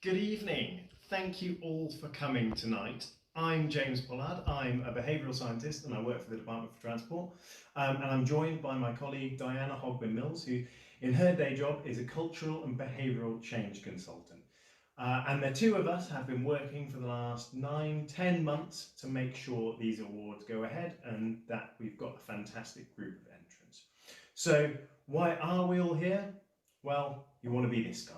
Good evening. Thank you all for coming tonight. I'm James Pollard. I'm a behavioural scientist and I work for the Department for Transport. And I'm joined by my colleague Diana Hogben-Mills, who in her day job is a cultural and behavioural change consultant. And the two of us have been working for the last 9-10 months to make sure these awards go ahead and that we've got a fantastic group of entrants. So why are we all here? Well, you want to be this guy.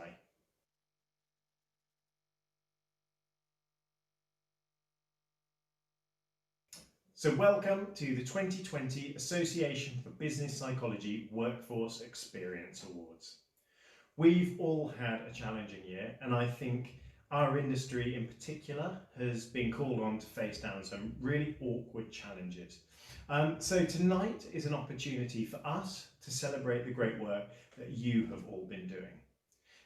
So welcome to the 2020 Association for Business Psychology Workforce Experience Awards. We've all had a challenging year, and I think our industry in particular has been called on to face down some really awkward challenges. So tonight is an opportunity for us to celebrate the great work that you have all been doing.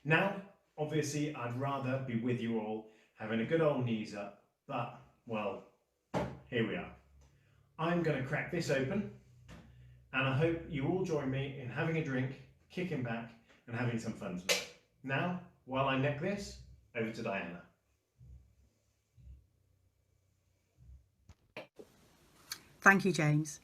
Now, obviously, I'd rather be with you all having a good old knees up, but, well, here we are. I'm going to crack this open, and I hope you all join me in having a drink, kicking back, and having some fun tonight. Now, while I neck this, over to Diana. Thank you, James.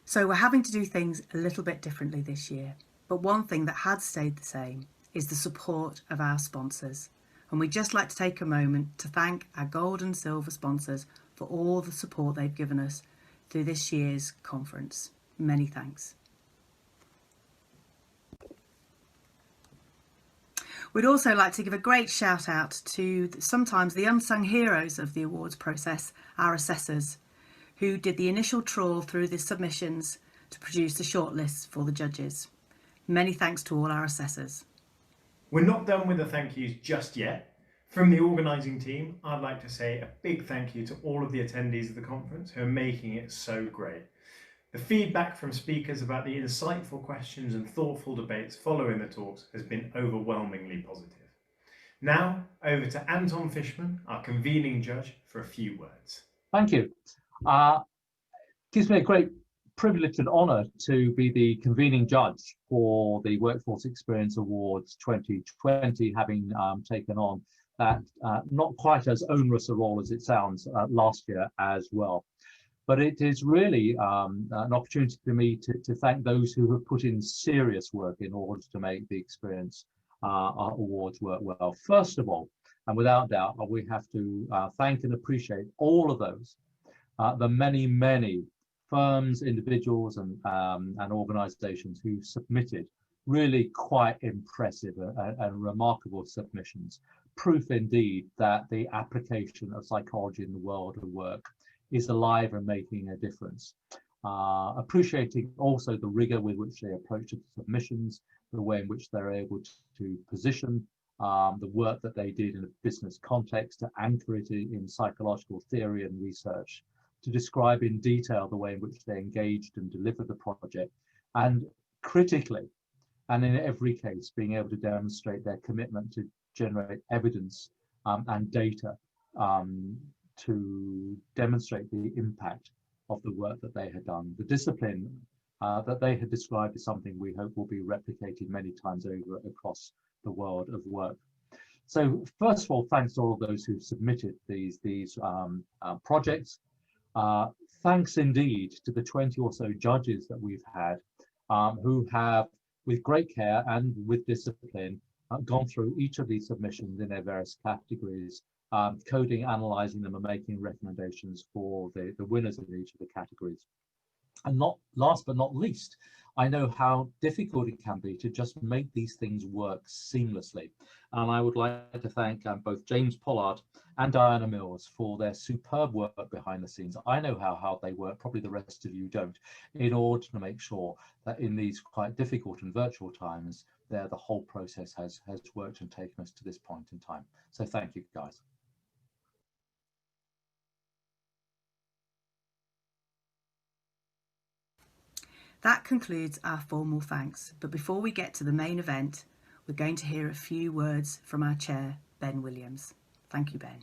So we're having to do things a little bit differently this year, but one thing that had stayed the same is the support of our sponsors. And we'd just like to take a moment to thank our gold and silver sponsors for all the support they've given us through this year's conference. Many thanks. We'd also like to give a great shout out to sometimes the unsung heroes of the awards process, our assessors, who did the initial trawl through the submissions to produce the shortlists for the judges. Many thanks to all our assessors. We're not done with the thank yous just yet. From the organising team, I'd like to say a big thank you to all of the attendees of the conference who are making it so great. The feedback from speakers about the insightful questions and thoughtful debates following the talks has been overwhelmingly positive. Now, over to Anton Fishman, our convening judge, for a few words. Thank you. Gives me a great privilege and honour to be the convening judge for the Workforce Experience Awards 2020, having taken on that not quite as onerous a role as it sounds last year as well. But it is really an opportunity for me to thank those who have put in serious work in order to make the Experience Awards work well. First of all, and without doubt, we have to thank and appreciate all of those, the many firms, individuals and organisations who submitted really quite impressive and remarkable submissions. Proof indeed that the application of psychology in the world of work is alive and making a difference. Appreciating also the rigour with which they approach the submissions, the way in which they're able to position the work that they did in a business context, to anchor it in psychological theory and research, to describe in detail the way in which they engaged and delivered the project, and critically, and in every case, being able to demonstrate their commitment to generate evidence and data to demonstrate the impact of the work that they had done. The discipline that they had described is something we hope will be replicated many times over across the world of work. So first of all, thanks to all of those who submitted these projects. Thanks indeed to the 20 or so judges that we've had who have, with great care and with discipline, gone through each of these submissions in their various categories, coding, analysing them and making recommendations for the winners in each of the categories. And not last but not least, I know how difficult it can be to just make these things work seamlessly. And I would like to thank both James Pollard and Diana Mills for their superb work behind the scenes. I know how hard they work, probably the rest of you don't, in order to make sure that in these quite difficult and virtual times, the whole process has worked and taken us to this point in time. So thank you, guys. That concludes our formal thanks, but before we get to the main event, we're going to hear a few words from our chair, Ben Williams. Thank you, Ben.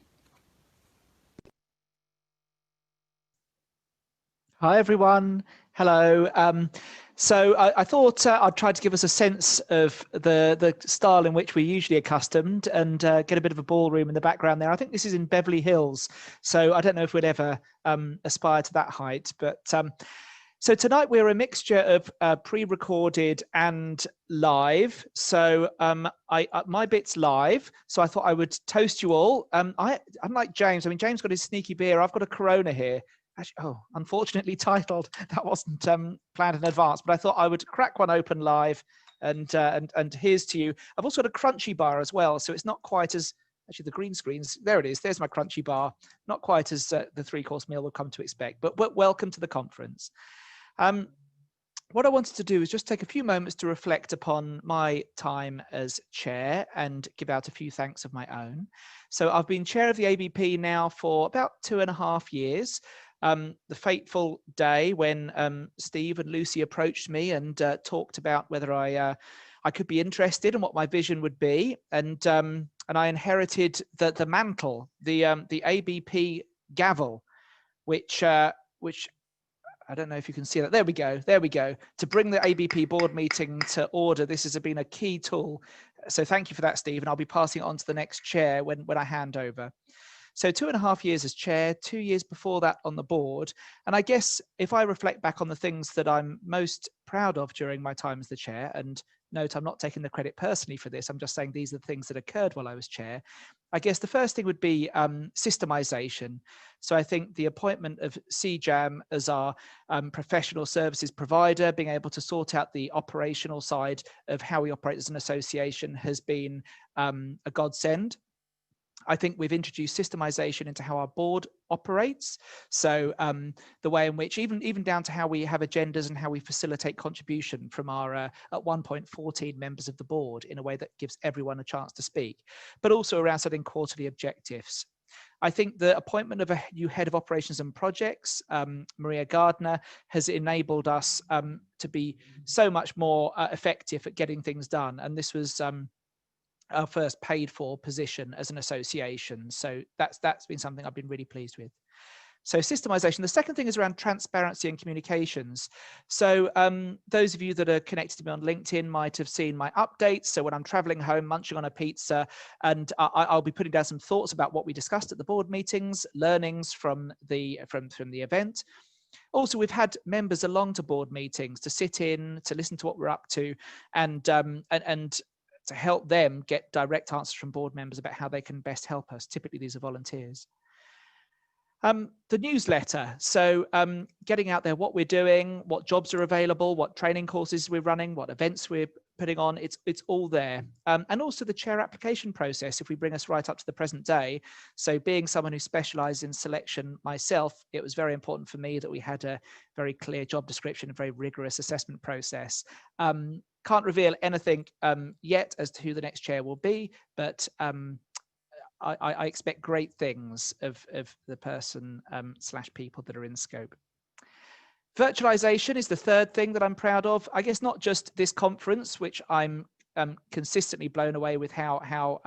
Hi, everyone. Hello. So I thought I'd try to give us a sense of the style in which we're usually accustomed and get a bit of a ballroom in the background there. I think this is in Beverly Hills, so I don't know if we'd ever aspire to that height. But so tonight we're a mixture of pre-recorded and live. So my bit's live, so I thought I would toast you all. Unlike James, I mean, James got his sneaky beer. I've got a Corona here. Actually, unfortunately titled. That wasn't planned in advance, but I thought I would crack one open live, and here's to you. I've also got a crunchy bar as well, so it's not quite as, actually the green screens, there it is, there's my crunchy bar, not quite as the 3-course meal we'll come to expect, but welcome to the conference. What I wanted to do is just take a few moments to reflect upon my time as chair and give out a few thanks of my own. So I've been chair of the ABP now for about 2.5 years. The fateful day when Steve and Lucy approached me and talked about whether I could be interested and what my vision would be, and I inherited the mantle, the ABP gavel, which I don't know if you can see that. There we go. To bring the ABP board meeting to order, this has been a key tool. So thank you for that, Steve, and I'll be passing it on to the next chair when I hand over. So 2.5 years as chair, 2 years before that on the board. And I guess if I reflect back on the things that I'm most proud of during my time as the chair, and note I'm not taking the credit personally for this, I'm just saying these are the things that occurred while I was chair. I guess the first thing would be systemization. So I think the appointment of CJAM as our professional services provider, being able to sort out the operational side of how we operate as an association, has been a godsend. I think we've introduced systemization into how our board operates. So the way in which, even down to how we have agendas and how we facilitate contribution from our, at one point, 14 members of the board in a way that gives everyone a chance to speak, but also around setting quarterly objectives. I think the appointment of a new head of operations and projects, Maria Gardner, has enabled us to be so much more effective at getting things done. And this was our first paid for position as an association. So that's been something I've been really pleased with. So systemization. The second thing is around transparency and communications. So those of you that are connected to me on LinkedIn might have seen my updates. So when I'm traveling home, munching on a pizza, and I'll be putting down some thoughts about what we discussed at the board meetings, learnings from the event. Also, we've had members along to board meetings to sit in, to listen to what we're up to, and to help them get direct answers from board members about how they can best help us. Typically, these are volunteers. The newsletter. So getting out there what we're doing, what jobs are available, what training courses we're running, what events we're putting on, it's all there. And also the chair application process, if we bring us right up to the present day. So being someone who specializes in selection myself, it was very important for me that we had a very clear job description, a very rigorous assessment process. Can't reveal anything yet as to who the next chair will be, but I expect great things of the person / people that are in scope. Virtualization is the third thing that I'm proud of. I guess not just this conference, which I'm consistently blown away with how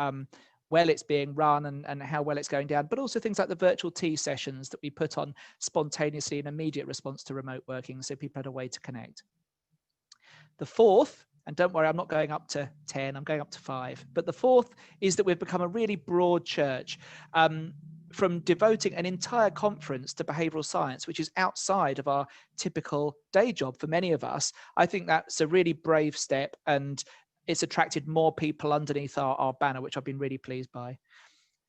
well it's being run and how well it's going down, but also things like the virtual tea sessions that we put on spontaneously in immediate response to remote working, so people had a way to connect. The fourth, and don't worry, I'm not going up to 10, I'm going up to 5. But the fourth is that we've become a really broad church, from devoting an entire conference to behavioral science, which is outside of our typical day job for many of us. I think that's a really brave step, and it's attracted more people underneath our banner, which I've been really pleased by.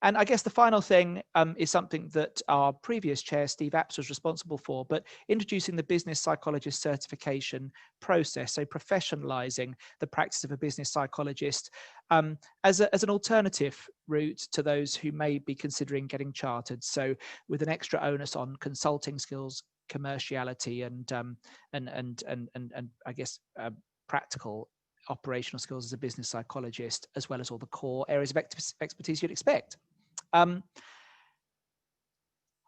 And I guess the final thing is something that our previous chair, Steve Apps, was responsible for, but introducing the business psychologist certification process, so professionalizing the practice of a business psychologist as an alternative route to those who may be considering getting chartered. So with an extra onus on consulting skills, commerciality, and I guess practical operational skills as a business psychologist, as well as all the core areas of expertise you'd expect. I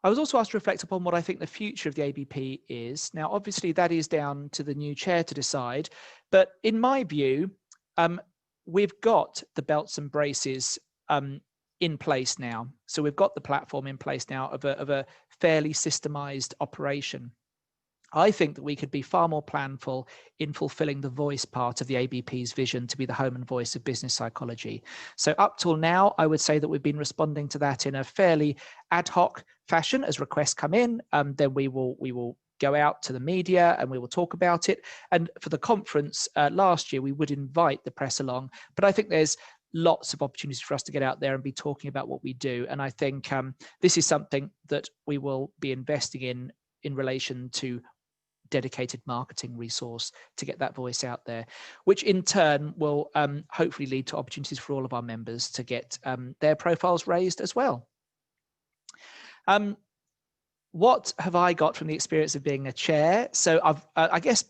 was also asked to reflect upon what I think the future of the ABP is. Now, obviously, that is down to the new chair to decide. But in my view, we've got the belts and braces in place now. So we've got the platform in place now of a fairly systemized operation. I think that we could be far more planful in fulfilling the voice part of the ABP's vision to be the home and voice of business psychology. So up till now, I would say that we've been responding to that in a fairly ad hoc fashion as requests come in. Then we will go out to the media and we will talk about it. And for the conference last year, we would invite the press along. But I think there's lots of opportunities for us to get out there and be talking about what we do. And I think this is something that we will be investing in relation to dedicated marketing resource to get that voice out there, which in turn will hopefully lead to opportunities for all of our members to get their profiles raised as well. What have I got from the experience of being a chair? So I guess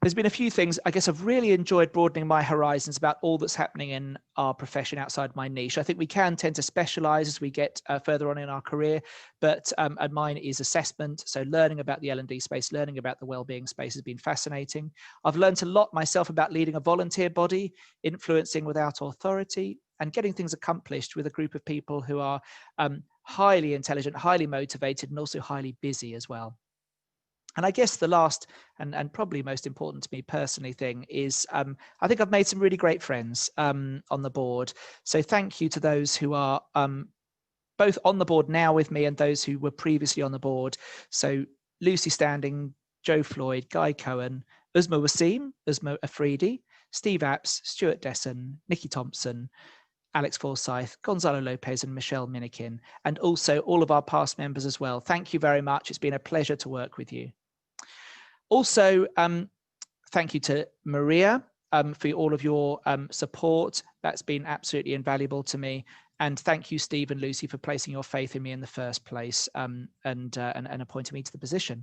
there's been a few things. I guess I've really enjoyed broadening my horizons about all that's happening in our profession outside my niche. I think we can tend to specialize as we get further on in our career, but and mine is assessment. So learning about the L&D space, learning about the wellbeing space has been fascinating. I've learned a lot myself about leading a volunteer body, influencing without authority, and getting things accomplished with a group of people who are highly intelligent, highly motivated, and also highly busy as well. And I guess the last and probably most important to me personally thing is I think I've made some really great friends on the board. So thank you to those who are both on the board now with me and those who were previously on the board. So Lucy Standing, Joe Floyd, Guy Cohen, Uzma Wasim, Uzma Afridi, Steve Apps, Stuart Desson, Nikki Thompson, Alex Forsyth, Gonzalo Lopez and Michelle Minikin, and also all of our past members as well. Thank you very much. It's been a pleasure to work with you. Also, thank you to Maria for all of your support. That's been absolutely invaluable to me. And thank you, Steve and Lucy, for placing your faith in me in the first place and appointing me to the position.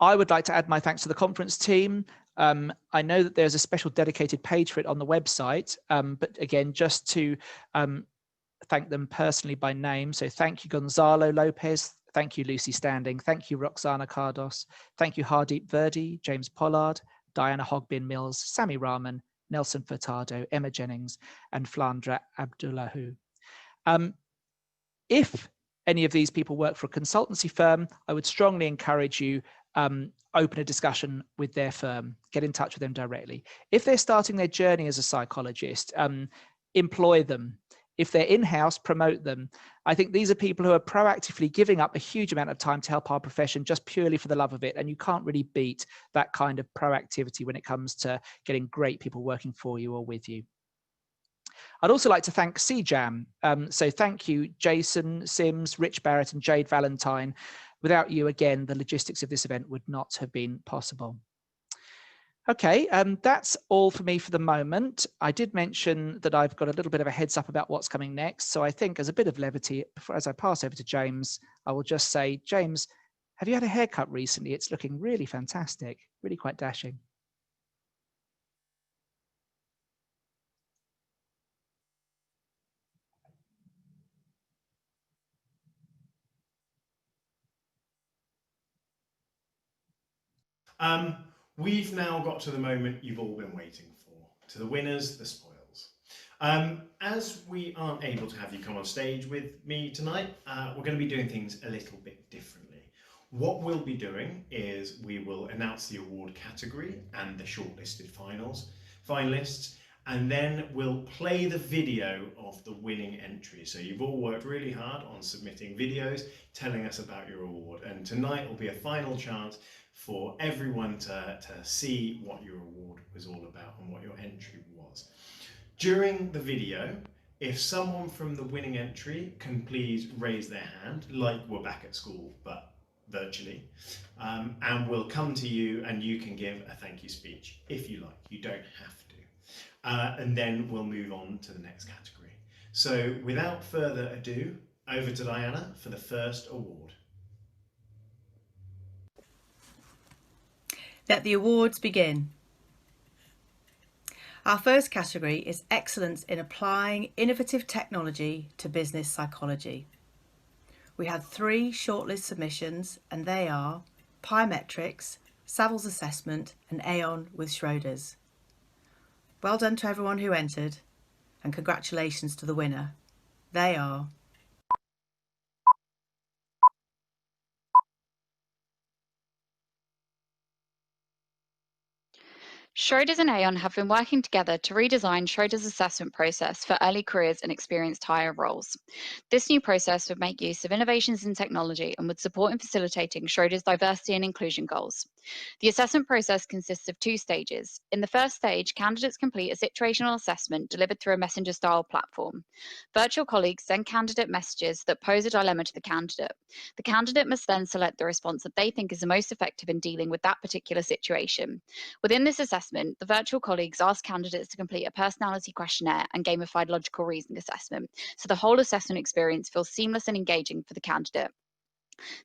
I would like to add my thanks to the conference team. I know that there's a special dedicated page for it on the website, but again, just to thank them personally by name. So thank you, Gonzalo Lopez. Thank you, Lucy Standing. Thank you, Roxana Cardos. Thank you, Hardeep Verdi, James Pollard, Diana Hogbin-Mills, Sammy Rahman, Nelson Furtado, Emma Jennings, and Flandra Abdullahu. If any of these people work for a consultancy firm, I would strongly encourage you open a discussion with their firm, get in touch with them directly. If they're starting their journey as a psychologist, employ them. If they're in-house, promote them. I think these are people who are proactively giving up a huge amount of time to help our profession just purely for the love of it. And you can't really beat that kind of proactivity when it comes to getting great people working for you or with you. I'd also like to thank CJAM. So thank you, Jason Sims, Rich Barrett, and Jade Valentine. Without you, again, the logistics of this event would not have been possible. Okay, that's all for me for the moment. I did mention that I've got a little bit of a heads up about what's coming next. So I think as a bit of levity, as I pass over to James, I will just say, James, have you had a haircut recently? It's looking really fantastic, really quite dashing. We've now got to the moment you've all been waiting for, to the winners, the spoils. As we aren't able to have you come on stage with me tonight, we're going to be doing things a little bit differently. What we'll be doing is we will announce the award category and the shortlisted finalists, and then we'll play the video of the winning entry. So you've all worked really hard on submitting videos telling us about your award, and tonight will be a final chance for everyone to see what your award was all about and what your entry was. During the video, if someone from the winning entry can please raise their hand, like we're back at school, but virtually, and we'll come to you and you can give a thank you speech if you like. You don't have to. And then we'll move on to the next category. So without further ado, over to Diana for the first award. Let the awards begin. Our first category is Excellence in Applying Innovative Technology to Business Psychology. We had 3 shortlist submissions, and they are Pyometrics, Savills Assessment, and Aon with Schroders. Well done to everyone who entered, and congratulations to the winner. They are Schroders and Aon have been working together to redesign Schroders' assessment process for early careers and experienced hire roles. This new process would make use of innovations in technology and would support in facilitating Schroders' diversity and inclusion goals. The assessment process consists of 2 stages. In the first stage, candidates complete a situational assessment delivered through a messenger-style platform. Virtual colleagues send candidate messages that pose a dilemma to the candidate. The candidate must then select the response that they think is the most effective in dealing with that particular situation. Within this assessment, the virtual colleagues ask candidates to complete a personality questionnaire and gamified logical reasoning assessment, so the whole assessment experience feels seamless and engaging for the candidate.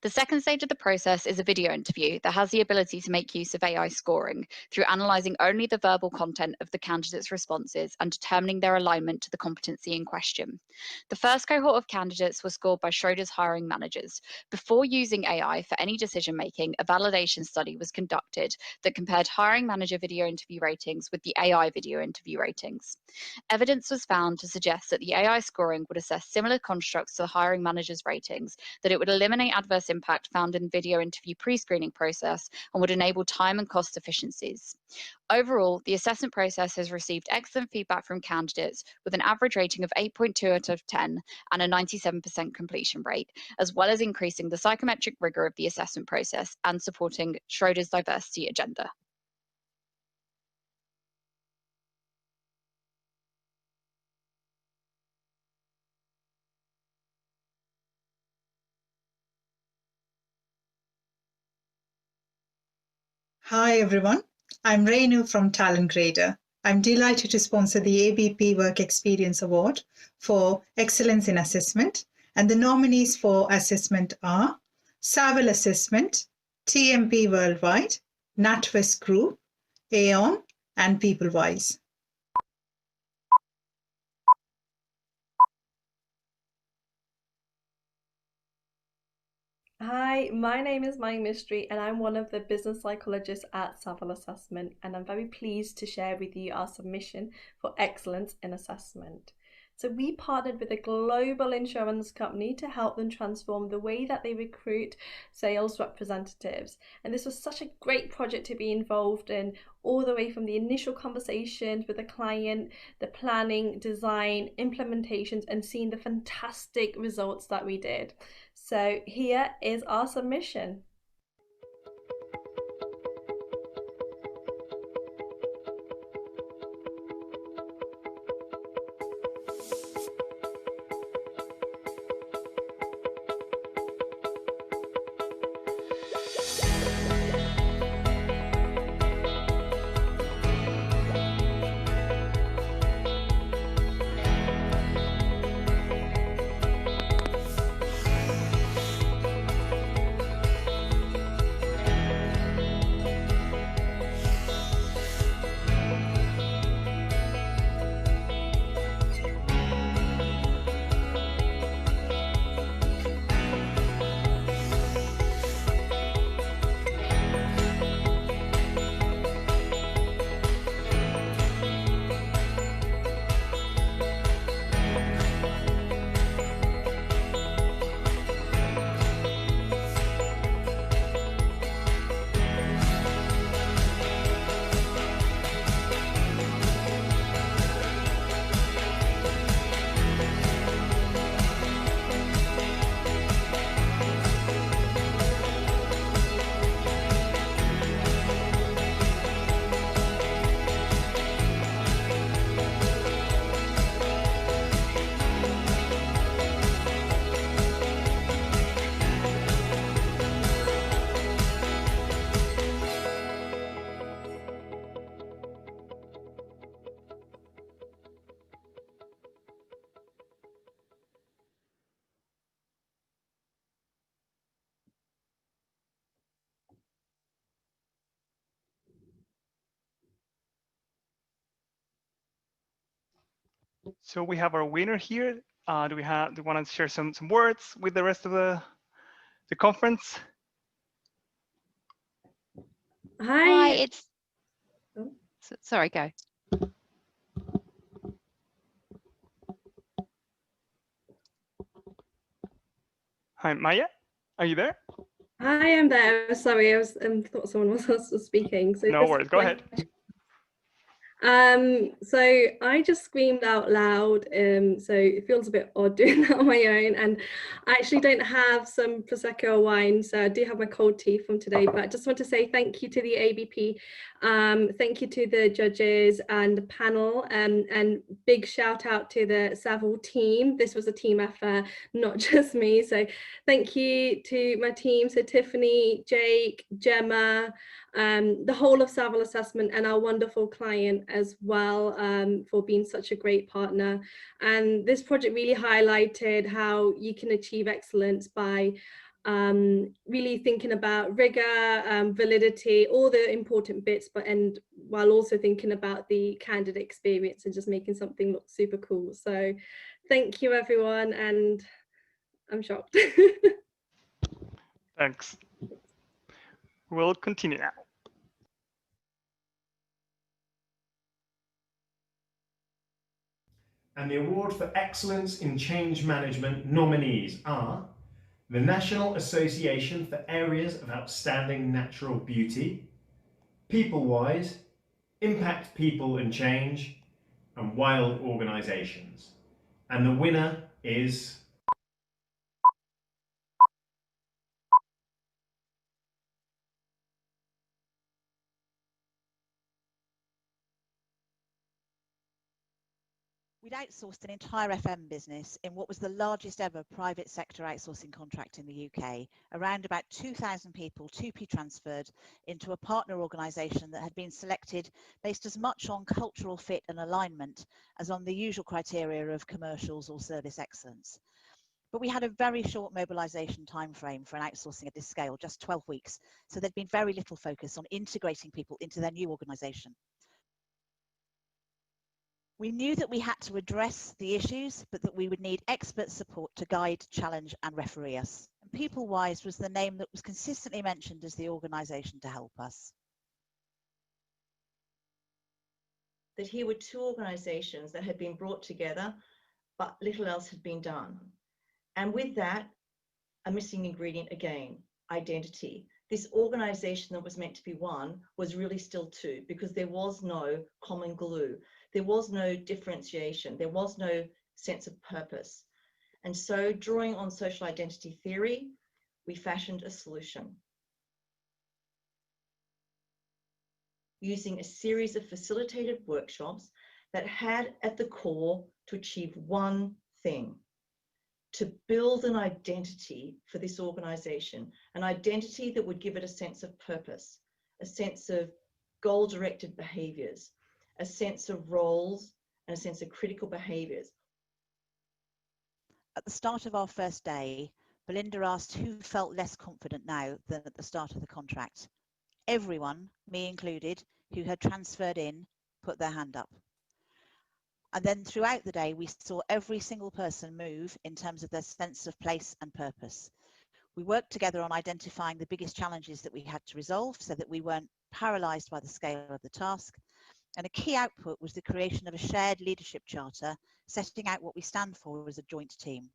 The second stage of the process is a video interview that has the ability to make use of AI scoring through analysing only the verbal content of the candidates' responses and determining their alignment to the competency in question. The first cohort of candidates was scored by Schroders hiring managers. Before using AI for any decision making, a validation study was conducted that compared hiring manager video interview ratings with the AI video interview ratings. Evidence was found to suggest that the AI scoring would assess similar constructs to the hiring manager's ratings, that it would eliminate adverse impact found in video interview pre-screening process and would enable time and cost efficiencies. Overall, the assessment process has received excellent feedback from candidates with an average rating of 8.2 out of 10 and a 97% completion rate, as well as increasing the psychometric rigor of the assessment process and supporting Schroders' diversity agenda. Hi everyone, I'm Renu from Talent Grader. I'm delighted to sponsor the ABP Work Experience Award for Excellence in Assessment, and the nominees for assessment are Saville Assessment, TMP Worldwide, NatWest Group, Aon, and PeopleWise. Hi, my name is Mai Mystery and I'm one of the business psychologists at Saville Assessment, and I'm very pleased to share with you our submission for excellence in assessment. So we partnered with a global insurance company to help them transform the way that they recruit sales representatives. And this was such a great project to be involved in, all the way from the initial conversations with the client, the planning, design, implementations, and seeing the fantastic results that we did. So here is our submission. So we have our winner here. Do we want to share some words with the rest of the conference? Hi, it's Oh. sorry, go. Hi, Maya, are you there? Hi, I'm there. Sorry, I was thought someone else was speaking. So No worries, go ahead. So I just screamed out loud, so it feels a bit odd doing that on my own, and I actually don't have some Prosecco or wine, so I do have my cold tea from today, but I just want to say thank you to the ABP, thank you to the judges and the panel, and big shout out to the Savile team. This was a team effort, not just me, so thank you to my team, so Tiffany, Jake, Gemma, the whole of Savile Assessment, and our wonderful client as well, for being such a great partner. And this project really highlighted how you can achieve excellence by really thinking about rigor, validity, all the important bits, and while also thinking about the candidate experience and just making something look super cool. So thank you everyone, and I'm shocked. Thanks. We'll continue now. And the award for excellence in change management nominees are the National Association for Areas of Outstanding Natural Beauty, PeopleWise, Impact People and Change, and Wild Organisations. And the winner is... We'd outsourced an entire FM business in what was the largest ever private sector outsourcing contract in the UK. Around about 2,000 people 2P transferred into a partner organisation that had been selected based as much on cultural fit and alignment as on the usual criteria of commercials or service excellence. But we had a very short mobilisation timeframe for an outsourcing at this scale, just 12 weeks. So there'd been very little focus on integrating people into their new organisation. We knew that we had to address the issues, but that we would need expert support to guide, challenge and referee us. And PeopleWise was the name that was consistently mentioned as the organisation to help us. That here were two organisations that had been brought together, but little else had been done. And with that, a missing ingredient again, identity. This organisation that was meant to be one was really still two, because there was no common glue. There was no differentiation. There was no sense of purpose. And so, drawing on social identity theory, we fashioned a solution. Using a series of facilitated workshops that had at the core to achieve one thing: to build an identity for this organisation, an identity that would give it a sense of purpose, a sense of goal-directed behaviours, a sense of roles, and a sense of critical behaviours. At the start of our first day, Belinda asked who felt less confident now than at the start of the contract. Everyone, me included, who had transferred in, put their hand up. And then throughout the day, we saw every single person move in terms of their sense of place and purpose. We worked together on identifying the biggest challenges that we had to resolve so that we weren't paralysed by the scale of the task. And a key output was the creation of a shared leadership charter, setting out what we stand for as a joint team.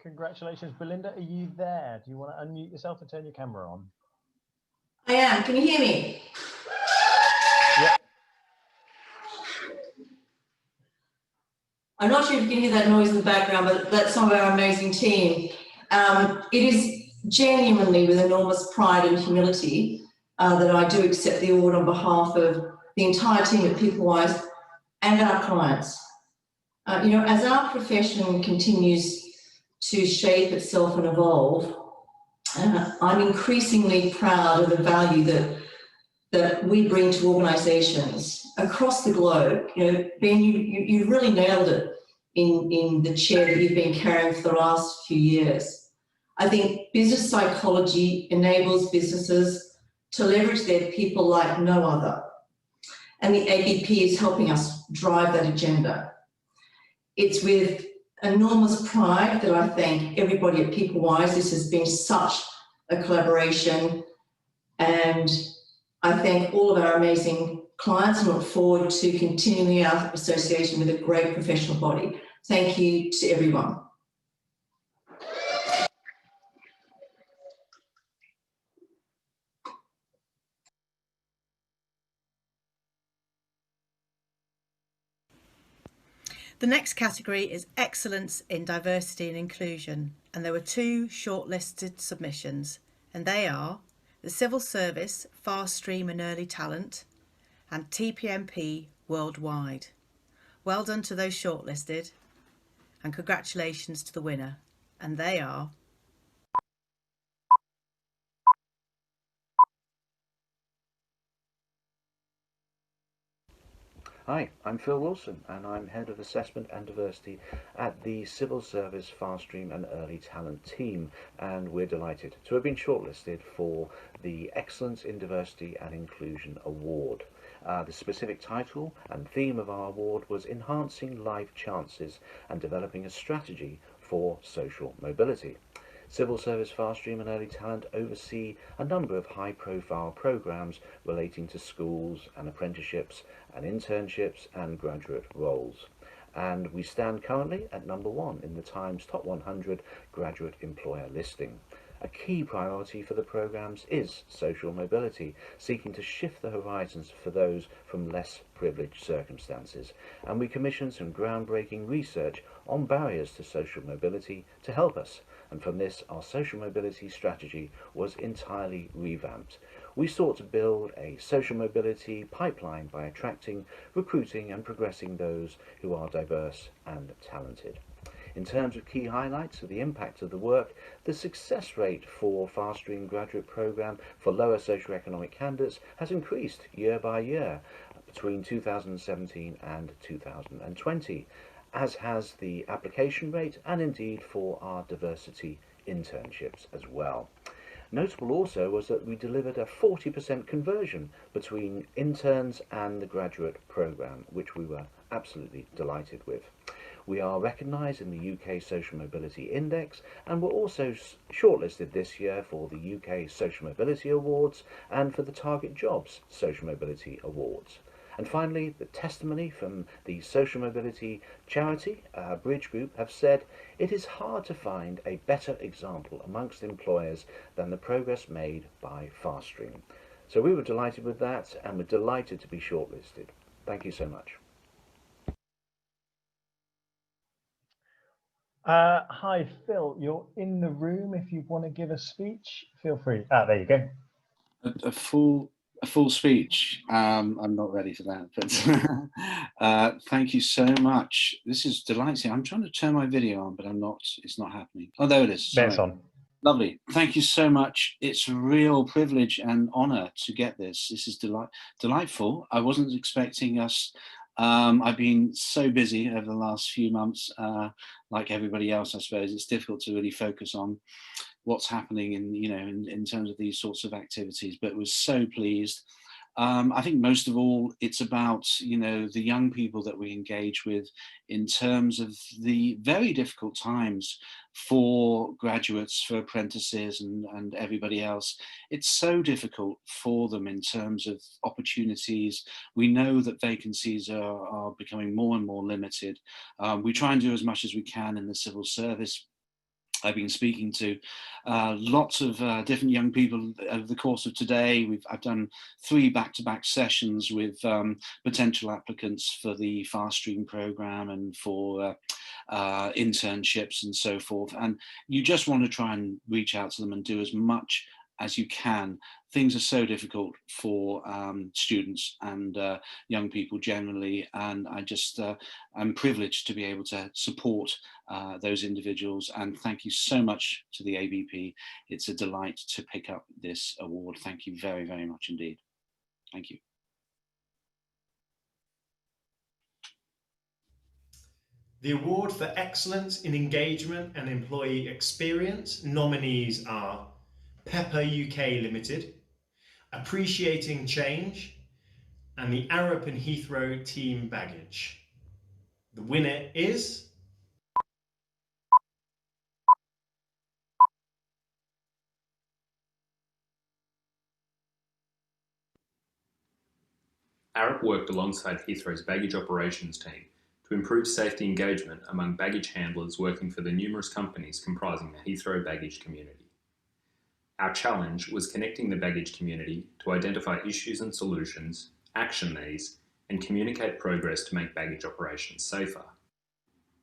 Congratulations, Belinda. Are you there? Do you want to unmute yourself and turn your camera on? I am. Can you hear me? Yep. I'm not sure if you can hear that noise in the background, but that's some of our amazing team. It is genuinely with enormous pride and humility that I do accept the award on behalf of the entire team at PeopleWise and our clients. You know, as our profession continues to shape itself and evolve, I'm increasingly proud of the value that we bring to organisations across the globe. You know, Ben, you really nailed it in the chair that you've been carrying for the last few years. I think business psychology enables businesses to leverage their people like no other. And the ABP is helping us drive that agenda. It's with enormous pride that I thank everybody at PeopleWise. This has been such a collaboration, and I thank all of our amazing clients and look forward to continuing our association with a great professional body. Thank you to everyone. The next category is Excellence in Diversity and Inclusion, and there were 2 shortlisted submissions, and they are the Civil Service, Fast Stream and Early Talent, and TPMP Worldwide. Well done to those shortlisted, and congratulations to the winner, and they are Hi, I'm Phil Wilson and I'm Head of Assessment and Diversity at the Civil Service Fast Stream and Early Talent team, and we're delighted to have been shortlisted for the Excellence in Diversity and Inclusion Award. The specific title and theme of our award was Enhancing Life Chances and Developing a Strategy for Social Mobility. Civil Service Fast Stream and Early Talent oversee a number of high-profile programs relating to schools and apprenticeships and internships and graduate roles. And we stand currently at number 1 in the Times Top 100 Graduate Employer listing. A key priority for the programs is social mobility, seeking to shift the horizons for those from less privileged circumstances. And we commissioned some groundbreaking research on barriers to social mobility to help us. And from this, our social mobility strategy was entirely revamped. We sought to build a social mobility pipeline by attracting, recruiting and progressing those who are diverse and talented. In terms of key highlights of the impact of the work, the success rate for Fast Stream graduate programme for lower socioeconomic candidates has increased year by year between 2017 and 2020, as has the application rate and indeed for our diversity internships as well. Notable also was that we delivered a 40% conversion between interns and the graduate programme, which we were absolutely delighted with. We are recognised in the UK Social Mobility Index and were also shortlisted this year for the UK Social Mobility Awards and for the Target Jobs Social Mobility Awards. And finally, the testimony from the social mobility charity, Bridge Group, have said it is hard to find a better example amongst employers than the progress made by Fast Stream. So we were delighted with that and we're delighted to be shortlisted. Thank you so much. Hi, Phil, you're in the room. If you want to give a speech, feel free. There you go. A full speech. I'm not ready for that, but thank you so much. This is delightful. I'm trying to turn my video on, but it's not happening. Oh, there it is. Sorry. There's on. Lovely. Thank you so much. It's a real privilege and honor to get this. This is delightful. I wasn't expecting us. I've been so busy over the last few months, like everybody else, I suppose. It's difficult to really focus on what's happening in terms of these sorts of activities, but was so pleased. I think most of all, it's about, the young people that we engage with in terms of the very difficult times for graduates, for apprentices and everybody else. It's so difficult for them in terms of opportunities. We know that vacancies are becoming more and more limited. We try and do as much as we can in the civil service. I've been speaking to lots of different young people over the course of today. I've done 3 back-to-back sessions with potential applicants for the Fast Stream programme and for internships and so forth. And you just want to try and reach out to them and do as much as you can. Things are so difficult for students and young people generally, and I'm privileged to be able to support those individuals, and thank you so much to the ABP. It's a delight to pick up this award. Thank you very, very much indeed. Thank you. The award for excellence in engagement and employee experience nominees are Pepper UK Limited, Appreciating Change, and the Arup and Heathrow Team Baggage. The winner is Arup worked alongside Heathrow's baggage operations team to improve safety engagement among baggage handlers working for the numerous companies comprising the Heathrow baggage community. Our challenge was connecting the baggage community to identify issues and solutions, action these, and communicate progress to make baggage operations safer.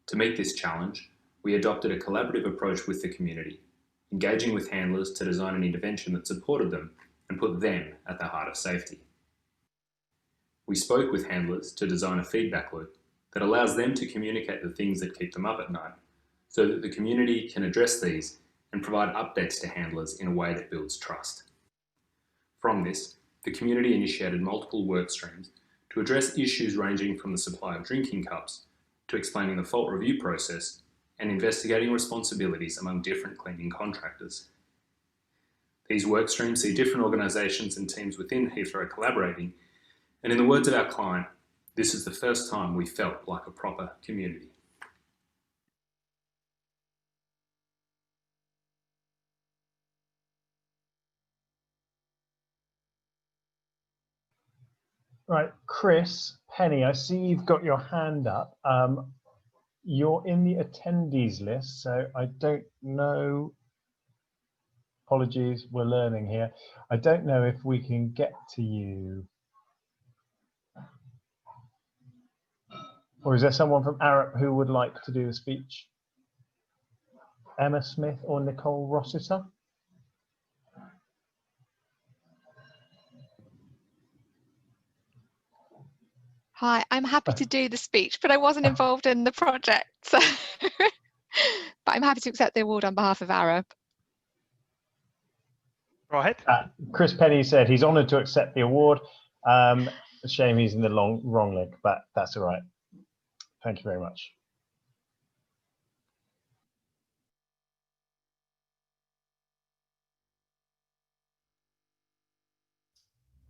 To meet this challenge, we adopted a collaborative approach with the community, engaging with handlers to design an intervention that supported them and put them at the heart of safety. We spoke with handlers to design a feedback loop that allows them to communicate the things that keep them up at night, so that the community can address these and provide updates to handlers in a way that builds trust. From this, the community initiated multiple work streams to address issues ranging from the supply of drinking cups to explaining the fault review process and investigating responsibilities among different cleaning contractors. These work streams see different organisations and teams within Heathrow collaborating, and in the words of our client, this is the first time we felt like a proper community. Right, Chris, Penny, I see you've got your hand up. You're in the attendees list, so I don't know. Apologies, we're learning here. I don't know if we can get to you. Or is there someone from Arup who would like to do the speech? Emma Smith or Nicole Rossiter? Hi, I'm happy to do the speech, but I wasn't involved in the project. So but I'm happy to accept the award on behalf of Arup. Go ahead. Chris Penny said he's honoured to accept the award. A shame he's in the wrong leg, but that's all right. Thank you very much.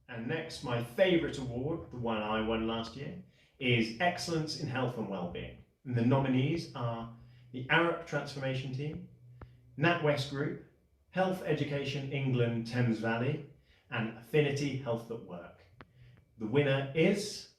And next, my favourite award, the one I won last year, is Excellence in Health and Wellbeing. And the nominees are the Arup Transformation Team, NatWest Group, Health Education England Thames Valley, and Affinity Health at Work. The winner is...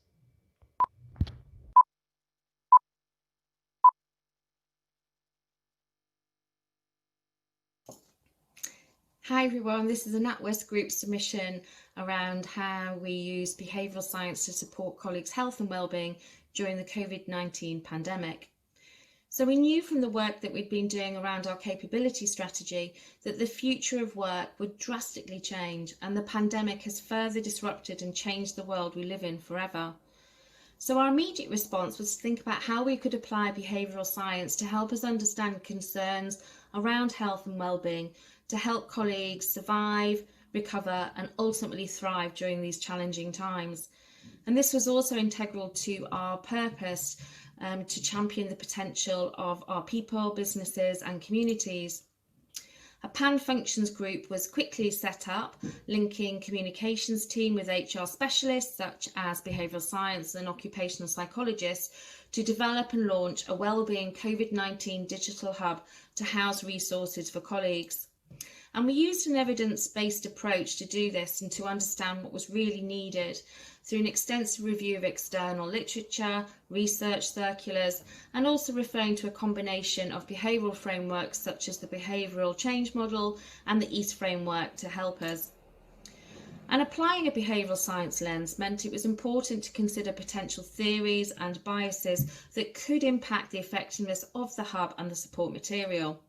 Hi everyone, this is a NatWest Group submission around how we use behavioural science to support colleagues' health and wellbeing during the COVID-19 pandemic. So we knew from the work that we'd been doing around our capability strategy that the future of work would drastically change, and the pandemic has further disrupted and changed the world we live in forever. So our immediate response was to think about how we could apply behavioural science to help us understand concerns around health and wellbeing, to help colleagues survive, recover and ultimately thrive during these challenging times. And this was also integral to our purpose to champion the potential of our people, businesses and communities. A pan-functions group was quickly set up, linking communications team with HR specialists such as behavioural science and occupational psychologists to develop and launch a wellbeing COVID-19 digital hub to house resources for colleagues. And we used an evidence-based approach to do this and to understand what was really needed through an extensive review of external literature, research circulars, and also referring to a combination of behavioural frameworks such as the behavioural change model and the EAST framework to help us. And applying a behavioural science lens meant it was important to consider potential theories and biases that could impact the effectiveness of the hub and the support material.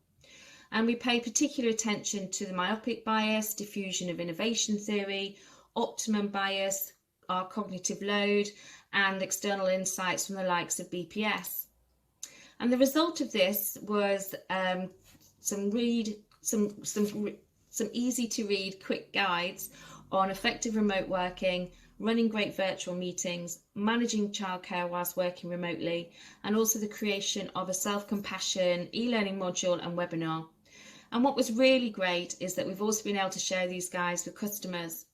And we pay particular attention to the myopic bias, diffusion of innovation theory, optimum bias, our cognitive load, and external insights from the likes of BPS. And the result of this was some easy to read quick guides on effective remote working, running great virtual meetings, managing childcare whilst working remotely, and also the creation of a self-compassion e-learning module and webinar. And what was really great is that we've also been able to share these guides with customers.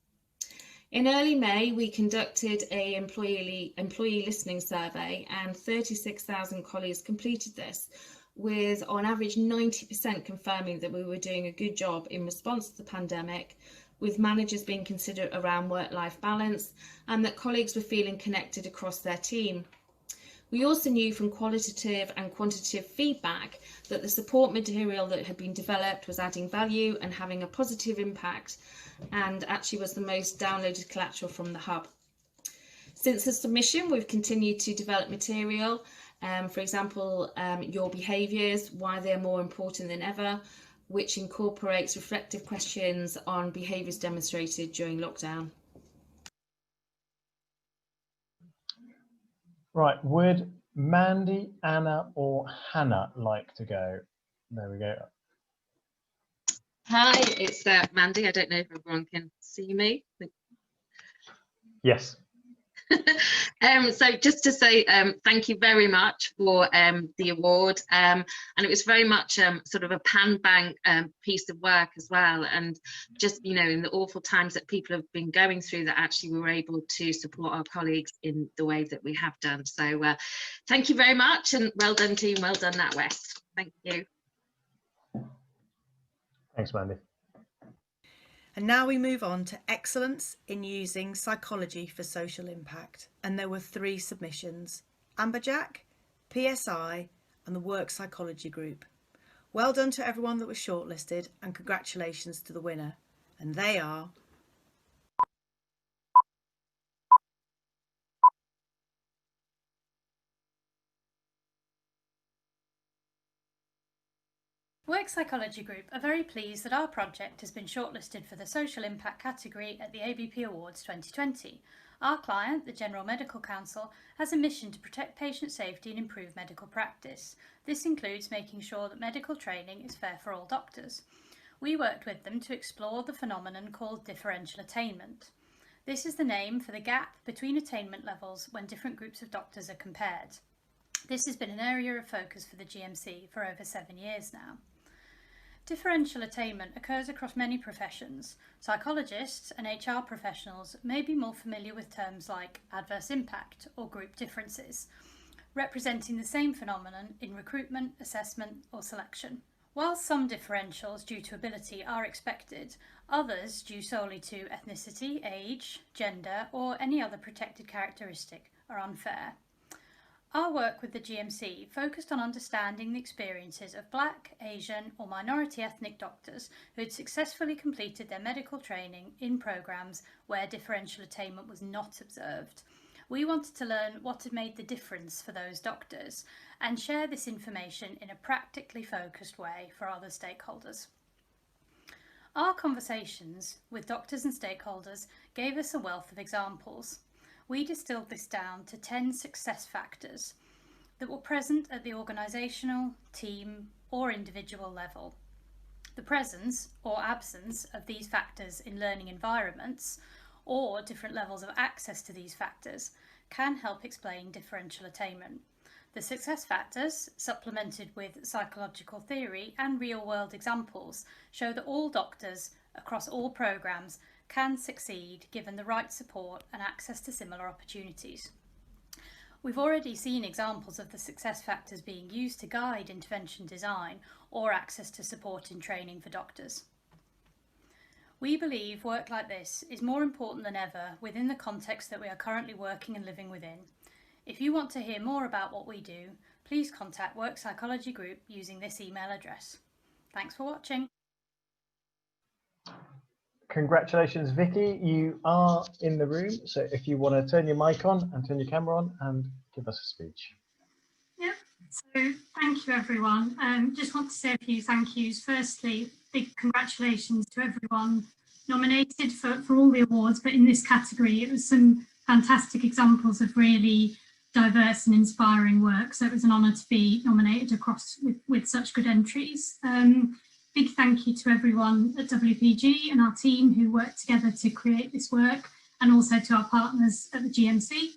In early May, we conducted an employee listening survey, and 36,000 colleagues completed this, with on average 90% confirming that we were doing a good job in response to the pandemic, with managers being considerate around work-life balance, and that colleagues were feeling connected across their team. We also knew from qualitative and quantitative feedback that the support material that had been developed was adding value and having a positive impact, and actually was the most downloaded collateral from the hub. Since the submission, we've continued to develop material For example, your behaviours, why they're more important than ever, which incorporates reflective questions on behaviours demonstrated during lockdown. Right, would Mandy, Anna or Hannah like to go? There we go. Hi, it's Mandy. I don't know if everyone can see me. Yes. So just to say thank you very much for the award, and it was very much sort of a pan bank piece of work as well, and just, you know, in the awful times that people have been going through, that actually we were able to support our colleagues in the way that we have done. So thank you very much, and well done team, well done NatWest. Thank you. Thanks, Mandy. And now we move on to excellence in using psychology for social impact. And there were 3 submissions: Amberjack, PSI and the Work Psychology Group. Well done to everyone that was shortlisted, and congratulations to the winner. And they are Work Psychology Group are very pleased that our project has been shortlisted for the Social Impact category at the ABP Awards 2020. Our client, the General Medical Council, has a mission to protect patient safety and improve medical practice. This includes making sure that medical training is fair for all doctors. We worked with them to explore the phenomenon called differential attainment. This is the name for the gap between attainment levels when different groups of doctors are compared. This has been an area of focus for the GMC for over 7 years now. Differential attainment occurs across many professions. Psychologists and HR professionals may be more familiar with terms like adverse impact or group differences, representing the same phenomenon in recruitment, assessment or selection. While some differentials due to ability are expected, others due solely to ethnicity, age, gender or any other protected characteristic are unfair. Our work with the GMC focused on understanding the experiences of Black, Asian or minority ethnic doctors who had successfully completed their medical training in programmes where differential attainment was not observed. We wanted to learn what had made the difference for those doctors and share this information in a practically focused way for other stakeholders. Our conversations with doctors and stakeholders gave us a wealth of examples. We distilled this down to 10 success factors that were present at the organisational, team or individual level. The presence or absence of these factors in learning environments or different levels of access to these factors can help explain differential attainment. The success factors, supplemented with psychological theory and real-world examples, show that all doctors across all programmes can succeed given the right support and access to similar opportunities. We've already seen examples of the success factors being used to guide intervention design or access to support in training for doctors. We believe work like this is more important than ever within the context that we are currently working and living within. If you want to hear more about what we do, please contact Work Psychology Group using this email address. Thanks for watching. Congratulations, Vicky. You are in the room, so if you want to turn your mic on and turn your camera on and give us a speech. Yep, so thank you everyone. Just want to say a few thank yous. Firstly, big congratulations to everyone nominated for all the awards, but in this category it was some fantastic examples of really diverse and inspiring work, so it was an honour to be nominated across with such good entries. Big thank you to everyone at WPG and our team who worked together to create this work, and also to our partners at the GMC.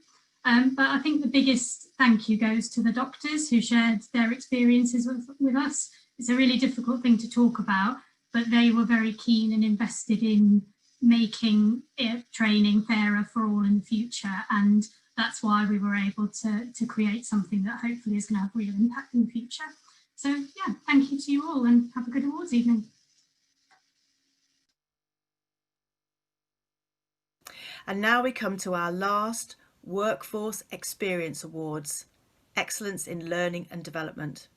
But I think the biggest thank you goes to the doctors who shared their experiences with us. It's a really difficult thing to talk about, but they were very keen and invested in making training fairer for all in the future, and that's why we were able to create something that hopefully is going to have real impact in the future. So yeah, thank you to you all and have a good awards evening. And now we come to our last Workforce Experience Awards, Excellence in Learning and Development.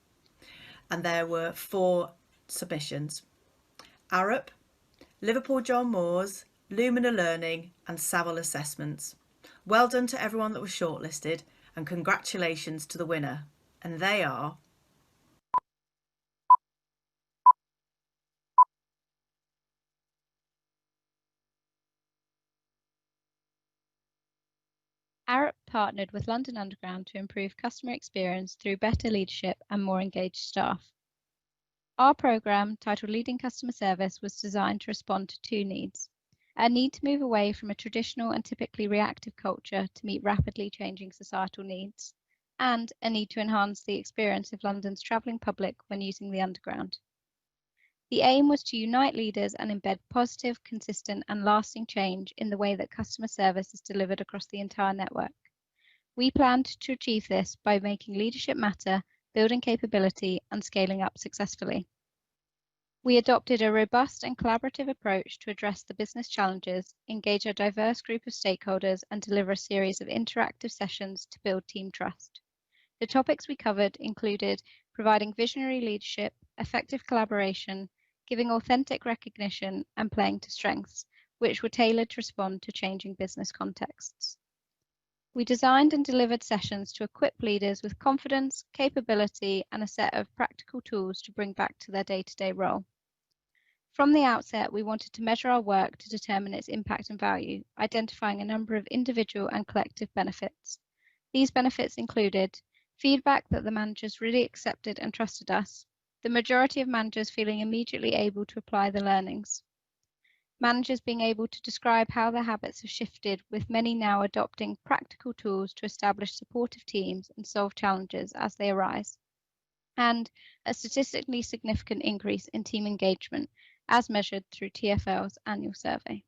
And there were 4 submissions: Arup, Liverpool John Moores, Lumina Learning and Savile Assessments. Well done to everyone that was shortlisted, and congratulations to the winner. And they are... ARUP partnered with London Underground to improve customer experience through better leadership and more engaged staff. Our programme, titled Leading Customer Service, was designed to respond to two needs: a need to move away from a traditional and typically reactive culture to meet rapidly changing societal needs, and a need to enhance the experience of London's travelling public when using the Underground. The aim was to unite leaders and embed positive, consistent and lasting change in the way that customer service is delivered across the entire network. We planned to achieve this by making leadership matter, building capability and scaling up successfully. We adopted a robust and collaborative approach to address the business challenges, engage a diverse group of stakeholders and deliver a series of interactive sessions to build team trust. The topics we covered included providing visionary leadership, effective collaboration, giving authentic recognition and playing to strengths, which were tailored to respond to changing business contexts. We designed and delivered sessions to equip leaders with confidence, capability, and a set of practical tools to bring back to their day-to-day role. From the outset, we wanted to measure our work to determine its impact and value, identifying a number of individual and collective benefits. These benefits included feedback that the managers really accepted and trusted us, the majority of managers feeling immediately able to apply the learnings, managers being able to describe how their habits have shifted, with many now adopting practical tools to establish supportive teams and solve challenges as they arise, and a statistically significant increase in team engagement as measured through TfL's annual survey.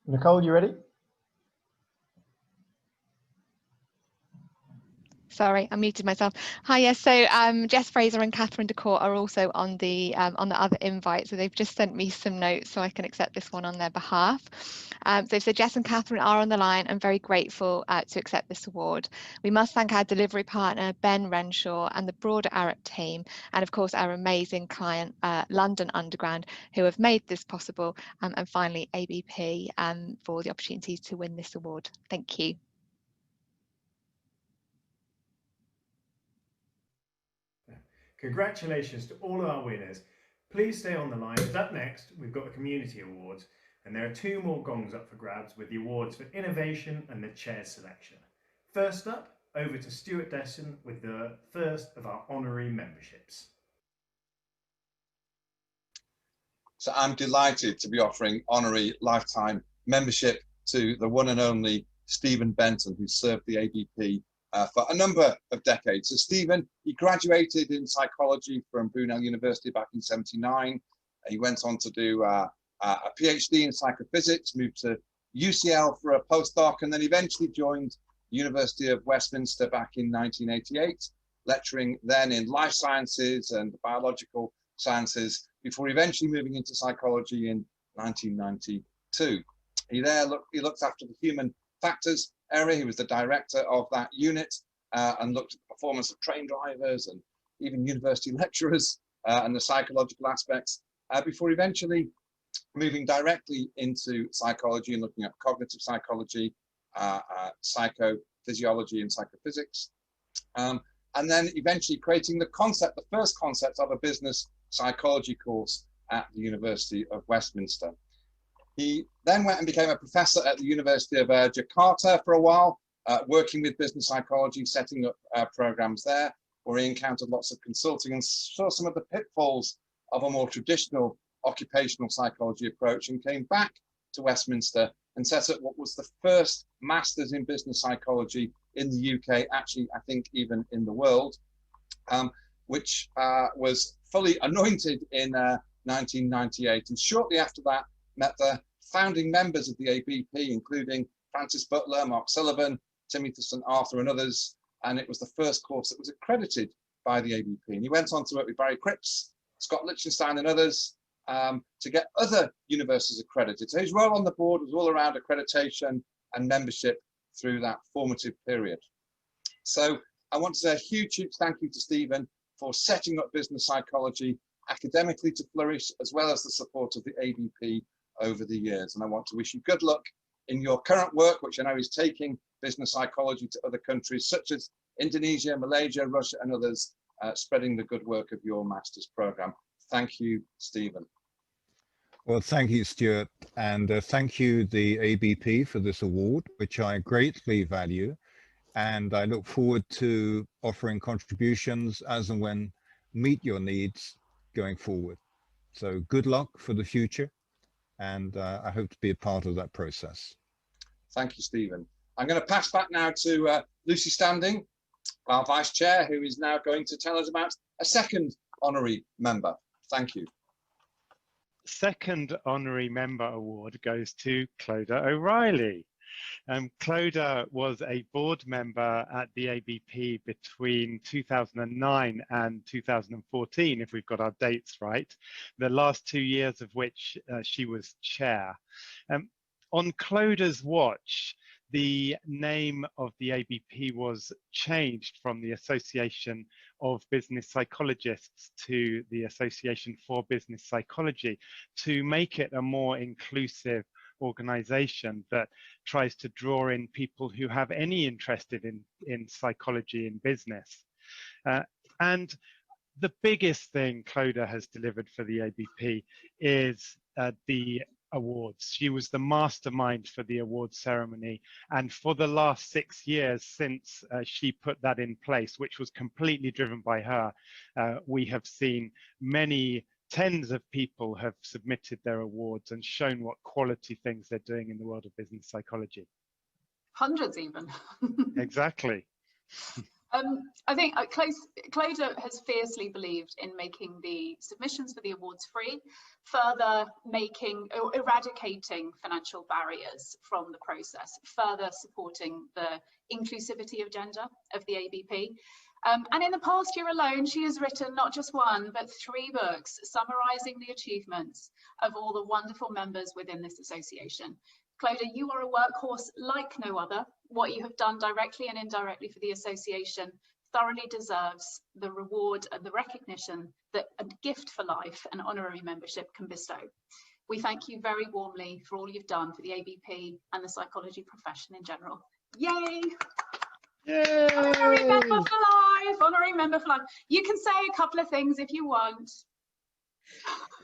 Nicole, you ready? Sorry, I muted myself. Hi, yes. So Jess Fraser and Catherine DeCourt are also on the other invite. So they've just sent me some notes so I can accept this one on their behalf. So Jess and Catherine are on the line. I'm very grateful to accept this award. We must thank our delivery partner, Ben Renshaw, and the broader ARUP team, and of course our amazing client, London Underground, who have made this possible, and finally ABP for the opportunity to win this award. Thank you. Congratulations to all of our winners. Please stay on the line, as up next we've got the Community Awards, and there are two more gongs up for grabs with the awards for innovation and the chair selection. First up, over to Stuart Desson with the first of our honorary memberships. So I'm delighted to be offering honorary lifetime membership to the one and only Stephen Benton, who served the ABP for a number of decades. So Stephen, he graduated in psychology from Brunel University back in '79. He went on to do a PhD in psychophysics, moved to UCL for a postdoc, and then eventually joined the University of Westminster back in 1988, lecturing then in life sciences and biological sciences, before eventually moving into psychology in 1992. He looked after the human factors area. He was the director of that unit and looked at the performance of train drivers and even university lecturers and the psychological aspects before eventually moving directly into psychology and looking at cognitive psychology, psychophysiology and psychophysics. And then eventually creating the first concept of a business psychology course at the University of Westminster. He then went and became a professor at the University of Jakarta for a while, working with business psychology, setting up programs there, where he encountered lots of consulting and saw some of the pitfalls of a more traditional occupational psychology approach, and came back to Westminster and set up what was the first Masters in Business Psychology in the UK, actually, I think even in the world, which was fully anointed in 1998. And shortly after that, met the founding members of the ABP, including Francis Butler, Mark Sullivan, Timothy St. Arthur and others. And it was the first course that was accredited by the ABP. And he went on to work with Barry Cripps, Scott Lichtenstein and others to get other universities accredited. So his role on the board was all around accreditation and membership through that formative period. So I want to say a huge thank you to Stephen for setting up business psychology academically to flourish, as well as the support of the ABP over the years. And I want to wish you good luck in your current work, which I know is taking business psychology to other countries such as Indonesia, Malaysia, Russia, and others, spreading the good work of your master's program. Thank you, Stephen. Well, thank you, Stuart, and thank you, the ABP, for this award, which I greatly value. And I look forward to offering contributions as and when meet your needs going forward. So good luck for the future, and I hope to be a part of that process. Thank you, Stephen. I'm going to pass back now to Lucy Standing, our Vice Chair, who is now going to tell us about a second honorary member. Thank you. Second honorary member award goes to Clodagh O'Reilly. Clodagh was a board member at the ABP between 2009 and 2014, if we've got our dates right, the last 2 years of which she was chair. On Clodagh's watch, the name of the ABP was changed from the Association of Business Psychologists to the Association for Business Psychology to make it a more inclusive organization that tries to draw in people who have any interest in psychology in business. And the biggest thing Clodagh has delivered for the ABP is the awards. She was the mastermind for the awards ceremony, and for the last 6 years since she put that in place, which was completely driven by her, we have seen many tens of people have submitted their awards and shown what quality things they're doing in the world of business psychology. Hundreds even. Exactly. I think Clodagh has fiercely believed in making the submissions for the awards free, further eradicating financial barriers from the process, further supporting the inclusivity of gender of the ABP. And in the past year alone, she has written not just one, but 3 books summarising the achievements of all the wonderful members within this association. Clodagh, you are a workhorse like no other. What you have done directly and indirectly for the association thoroughly deserves the reward and the recognition that a gift for life and honorary membership can bestow. We thank you very warmly for all you've done for the ABP and the psychology profession in general. Yay! Yay! Honorary member for life! Honorary member for life. You can say a couple of things if you want.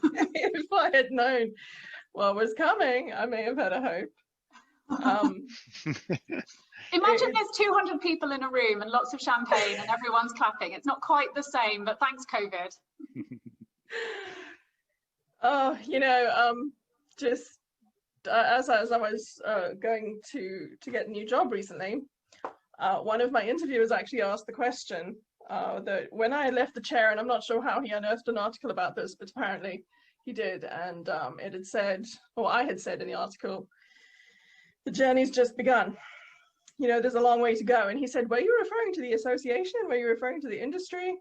If I had known what was coming, I may have had a hope. Imagine there's 200 people in a room and lots of champagne and everyone's clapping. It's not quite the same, but thanks, COVID. Oh, you know, just as I was going to get a new job recently, one of my interviewers actually asked the question that when I left the chair, and I'm not sure how he unearthed an article about this, but apparently he did, and it had said, or I had said in the article, the journey's just begun. You know, there's a long way to go. And he said, were you referring to the association? Were you referring to the industry?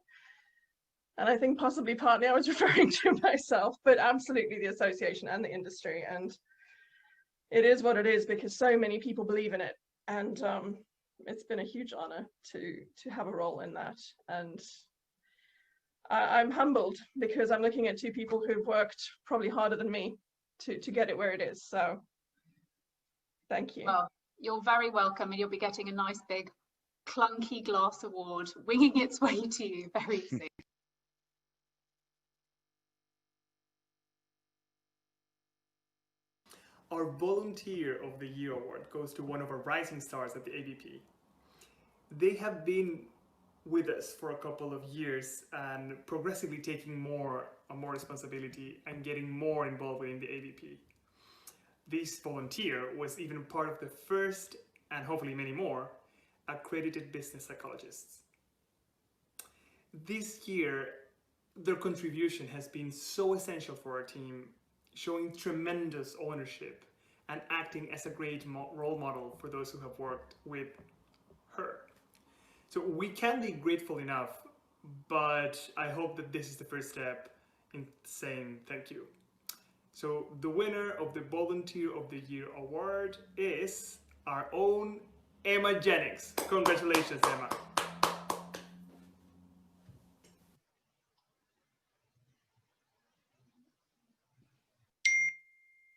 And I think possibly partly I was referring to myself, but absolutely the association and the industry. And it is what it is because so many people believe in it. And it's been a huge honor to have a role in that. And I'm humbled because I'm looking at 2 people who've worked probably harder than me to get it where it is. So thank you. Well, you're very welcome, and you'll be getting a nice big clunky glass award winging its way to you very soon. Our Volunteer of the Year award goes to one of our rising stars at the ABP. They have been with us for a couple of years and progressively taking more and more responsibility and getting more involved within the ABP. This volunteer was even part of the first, and hopefully many more, accredited business psychologists. This year, their contribution has been so essential for our team, showing tremendous ownership and acting as a great role model for those who have worked with her. So we can't be grateful enough, but I hope that this is the first step in saying thank you. So the winner of the Volunteer of the Year award is our own Emma Jennings. Congratulations, Emma.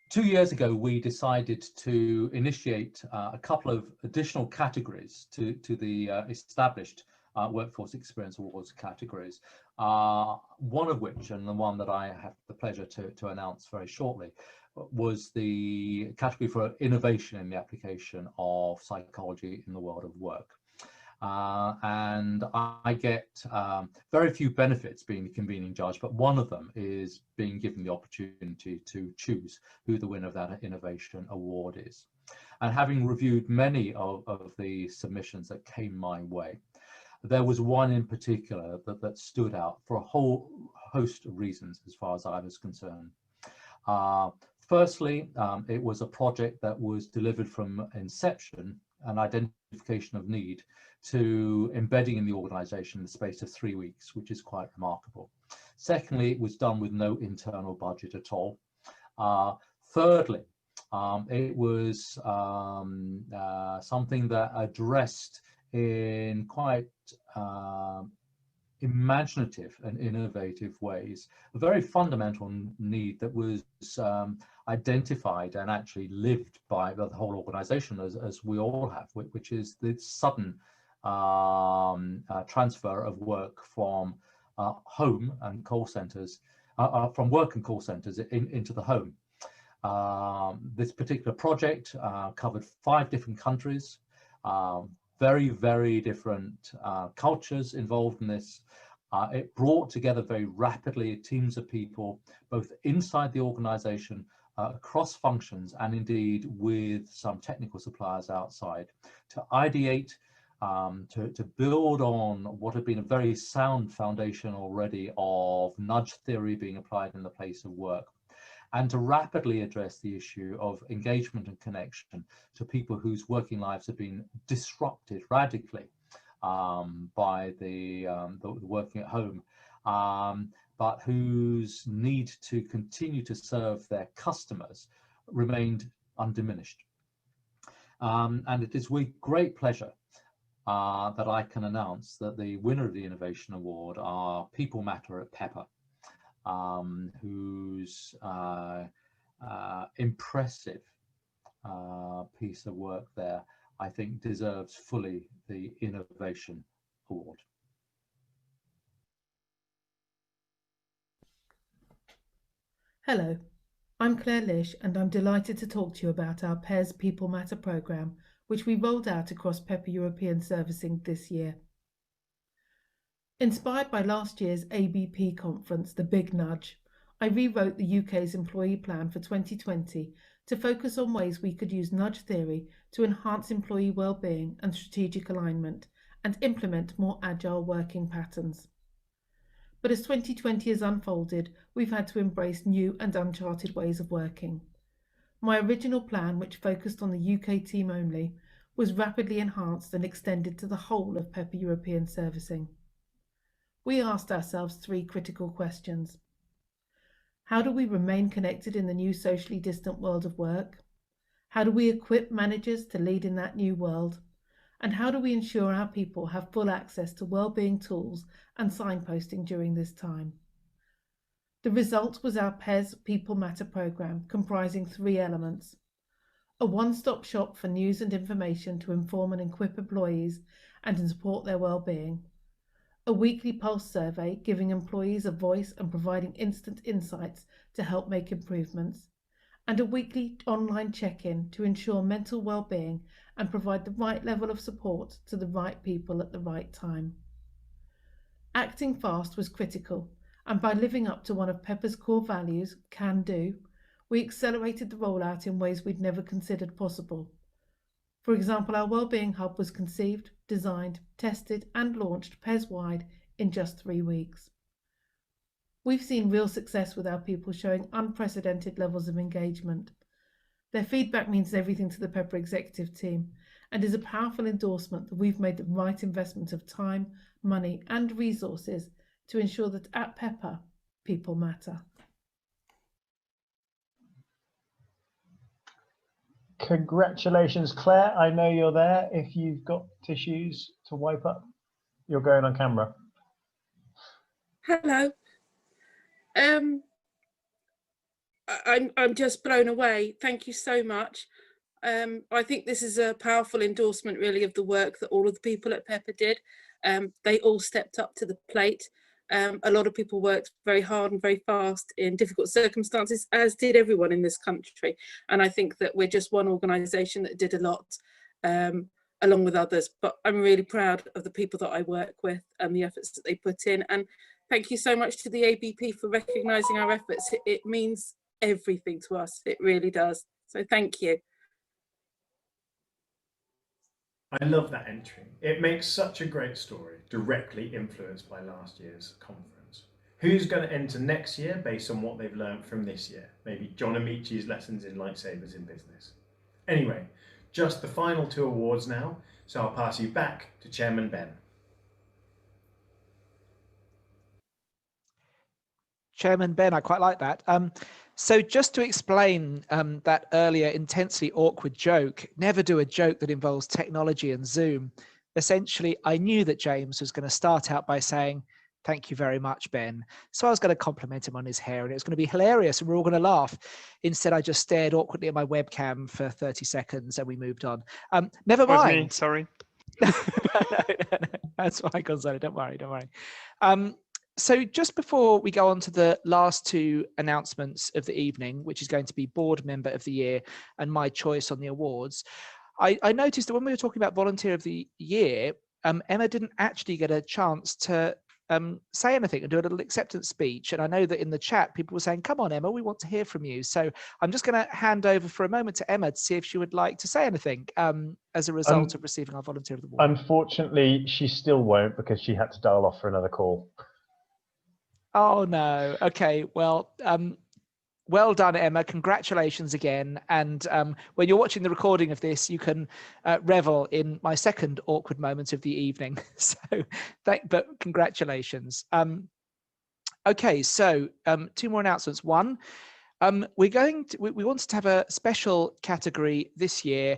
2 years ago, we decided to initiate a couple of additional categories to the established Workforce Experience Awards categories. One of which, and the one that I have the pleasure to announce very shortly, was the category for innovation in the application of psychology in the world of work. And I get very few benefits being the convening judge, but one of them is being given the opportunity to choose who the winner of that innovation award is. And having reviewed many of the submissions that came my way, there was one in particular that stood out for a whole host of reasons as far as I was concerned. Firstly, it was a project that was delivered from inception, an identification of need, to embedding in the organization in the space of 3 weeks, which is quite remarkable. Secondly, it was done with no internal budget at all. Thirdly, it was something that addressed in quite imaginative and innovative ways a very fundamental need that was identified and actually lived by the whole organization, as we all have, which is the sudden transfer of work from home and call centers, from work and call centers into the home. This particular project covered 5 different countries, very, very different cultures involved in this. It brought together very rapidly teams of people, both inside the organization, across functions, and indeed with some technical suppliers outside, to ideate, to build on what had been a very sound foundation already of nudge theory being applied in the place of work, and to rapidly address the issue of engagement and connection to people whose working lives have been disrupted radically by the working at home, but whose need to continue to serve their customers remained undiminished. And it is with great pleasure that I can announce that the winner of the Innovation Award are People Matter at Pepper, whose impressive piece of work there, I think, deserves fully the Innovation Award. Hello, I'm Claire Lish, and I'm delighted to talk to you about our PES People Matter programme, which we rolled out across Pepper European Servicing this year. Inspired by last year's ABP conference, The Big Nudge, I rewrote the UK's employee plan for 2020 to focus on ways we could use nudge theory to enhance employee well-being and strategic alignment and implement more agile working patterns. But as 2020 has unfolded, we've had to embrace new and uncharted ways of working. My original plan, which focused on the UK team only, was rapidly enhanced and extended to the whole of Pepper European Servicing. We asked ourselves 3 critical questions. How do we remain connected in the new socially distant world of work? How do we equip managers to lead in that new world? And how do we ensure our people have full access to wellbeing tools and signposting during this time? The result was our PES People Matter programme, comprising 3 elements. A one-stop shop for news and information to inform and equip employees and to support their wellbeing. A weekly pulse survey giving employees a voice and providing instant insights to help make improvements. And a weekly online check-in to ensure mental well-being and provide the right level of support to the right people at the right time. Acting fast was critical, and by living up to one of Pepper's core values, can do, we accelerated the rollout in ways we'd never considered possible. For example, our Wellbeing Hub was conceived, designed, tested and launched PES-wide in just 3 weeks. We've seen real success with our people showing unprecedented levels of engagement. Their feedback means everything to the Pepper executive team and is a powerful endorsement that we've made the right investment of time, money and resources to ensure that at Pepper, people matter. Congratulations, Claire. I know you're there. If you've got tissues to wipe up, you're going on camera. Hello. I'm just blown away. Thank you so much. I think this is a powerful endorsement, really, of the work that all of the people at Pepper did. They all stepped up to the plate. A lot of people worked very hard and very fast in difficult circumstances, as did everyone in this country. And I think that we're just one organisation that did a lot, along with others. But I'm really proud of the people that I work with and the efforts that they put in. And thank you so much to the ABP for recognising our efforts. It means everything to us. It really does. So thank you. I love that entry. It makes such a great story, directly influenced by last year's conference. Who's going to enter next year based on what they've learned from this year? Maybe John Amici's lessons in Lightsabers in Business. Anyway, just the final 2 awards now, so I'll pass you back to Chairman Ben. Chairman Ben, I quite like that. So just to explain that earlier intensely awkward joke, never do a joke that involves technology and Zoom. Essentially, I knew that James was going to start out by saying, "Thank you very much, Ben." So I was going to compliment him on his hair and it was going to be hilarious and we're all going to laugh. Instead, I just stared awkwardly at my webcam for 30 seconds and we moved on. Never It was mind. me, sorry. No, that's fine, Gonzalo, don't worry. So just before we go on to the last 2 announcements of the evening, which is going to be Board Member of the Year and my choice on the awards, I noticed that when we were talking about Volunteer of the Year, Emma didn't actually get a chance to say anything and do a little acceptance speech. And I know that in the chat, people were saying, "Come on, Emma, we want to hear from you." So I'm just going to hand over for a moment to Emma to see if she would like to say anything as a result of receiving our Volunteer of the Award. Unfortunately, she still won't because she had to dial off for another call. Oh no. Okay. Well, well done, Emma. Congratulations again. And when you're watching the recording of this, you can revel in my second awkward moment of the evening. So, but congratulations. Okay. So 2 more announcements. One, we wanted to have a special category this year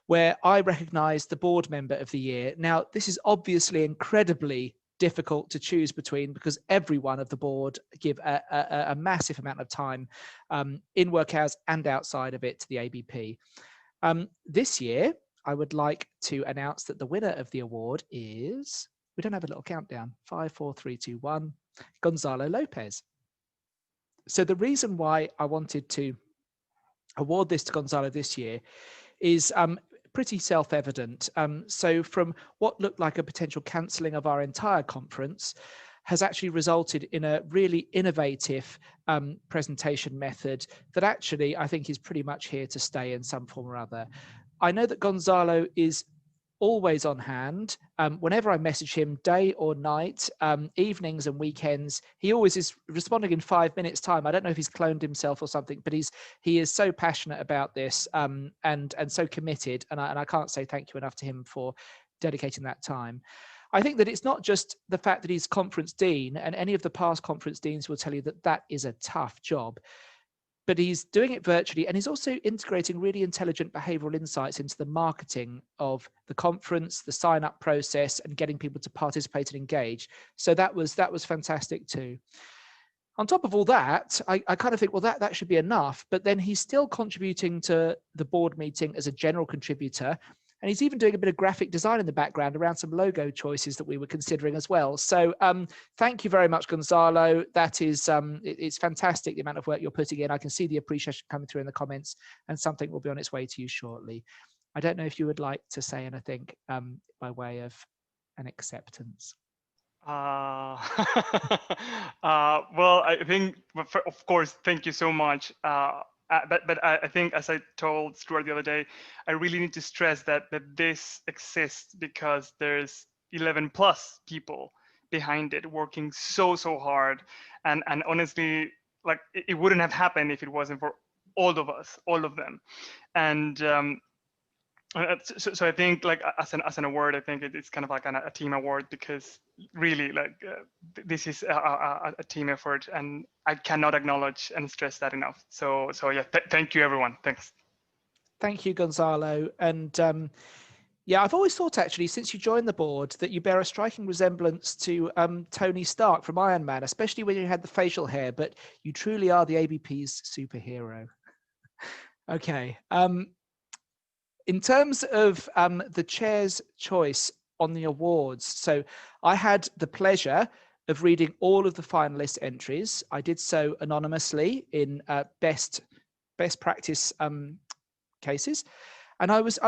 where I recognise the Board Member of the Year. Now, this is obviously incredibly difficult to choose between because everyone of the board give a massive amount of time in work hours and outside of it to the ABP. This year, I would like to announce that the winner of the award is, we don't have a little countdown, 5, 4, 3, 2, 1, Gonzalo Lopez. So the reason why I wanted to award this to Gonzalo this year is pretty self-evident. So from what looked like a potential cancelling of our entire conference has actually resulted in a really innovative presentation method that actually I think is pretty much here to stay in some form or other. I know that Gonzalo is always on hand. Whenever I message him, day or night, evenings and weekends, he always is responding in 5 minutes time. I don't know if he's cloned himself or something, but he is so passionate about this and so committed. And I can't say thank you enough to him for dedicating that time. I think that it's not just the fact that he's conference dean, and any of the past conference deans will tell you that that is a tough job. But he's doing it virtually, and he's also integrating really intelligent behavioral insights into the marketing of the conference, the sign-up process, and getting people to participate and engage. So that was fantastic too. On top of all that, I kind of think, well, that should be enough. But then he's still contributing to the board meeting as a general contributor. And he's even doing a bit of graphic design in the background around some logo choices that we were considering as well. So thank you very much, Gonzalo. That is, it's fantastic, the amount of work you're putting in. I can see the appreciation coming through in the comments, and something will be on its way to you shortly. I don't know if you would like to say anything by way of an acceptance. Well, I think, of course, thank you so much. But I think, as I told Stuart the other day, I really need to stress that this exists because there's 11 plus people behind it working so hard, and honestly, like it wouldn't have happened if it wasn't for all of us, all of them, and so I think, like, as an award, I think it's kind of like a team award, because really, like, this is a team effort, and I cannot acknowledge and stress that enough. So yeah, thank you, everyone. Thanks. Thank you, Gonzalo. And Yeah, I've always thought actually, since you joined the board, that you bear a striking resemblance to Tony Stark from Iron Man, especially when you had the facial hair, but you truly are the ABP's superhero. Okay. In terms of the chair's choice on the awards, so I had the pleasure of reading all of the finalist entries. I did so anonymously in best practice cases. And I was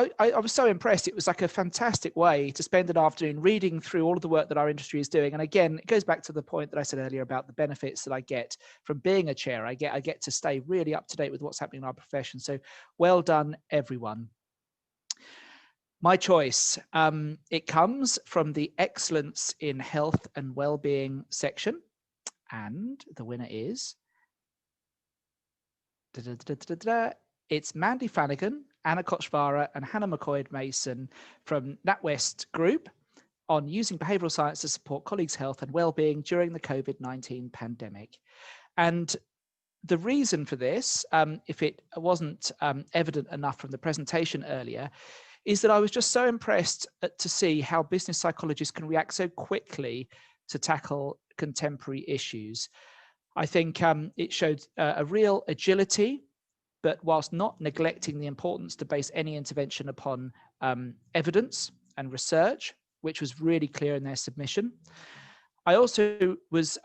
so impressed. It was like a fantastic way to spend an afternoon reading through all of the work that our industry is doing. And again, it goes back to the point that I said earlier about the benefits that I get from being a chair. I get to stay really up to date with what's happening in our profession. So well done, everyone. My choice, it comes from the Excellence in Health and Wellbeing section. And the winner is... It's Mandy Flanagan, Anna Kochvara and Hannah McCoy-Mason from NatWest Group on using behavioural science to support colleagues' health and well-being during the COVID-19 pandemic. And the reason for this, if it wasn't evident enough from the presentation earlier, is that I was just so impressed to see how business psychologists can react so quickly to tackle contemporary issues. I think it showed a real agility, but whilst not neglecting the importance to base any intervention upon evidence and research, which was really clear in their submission. I also was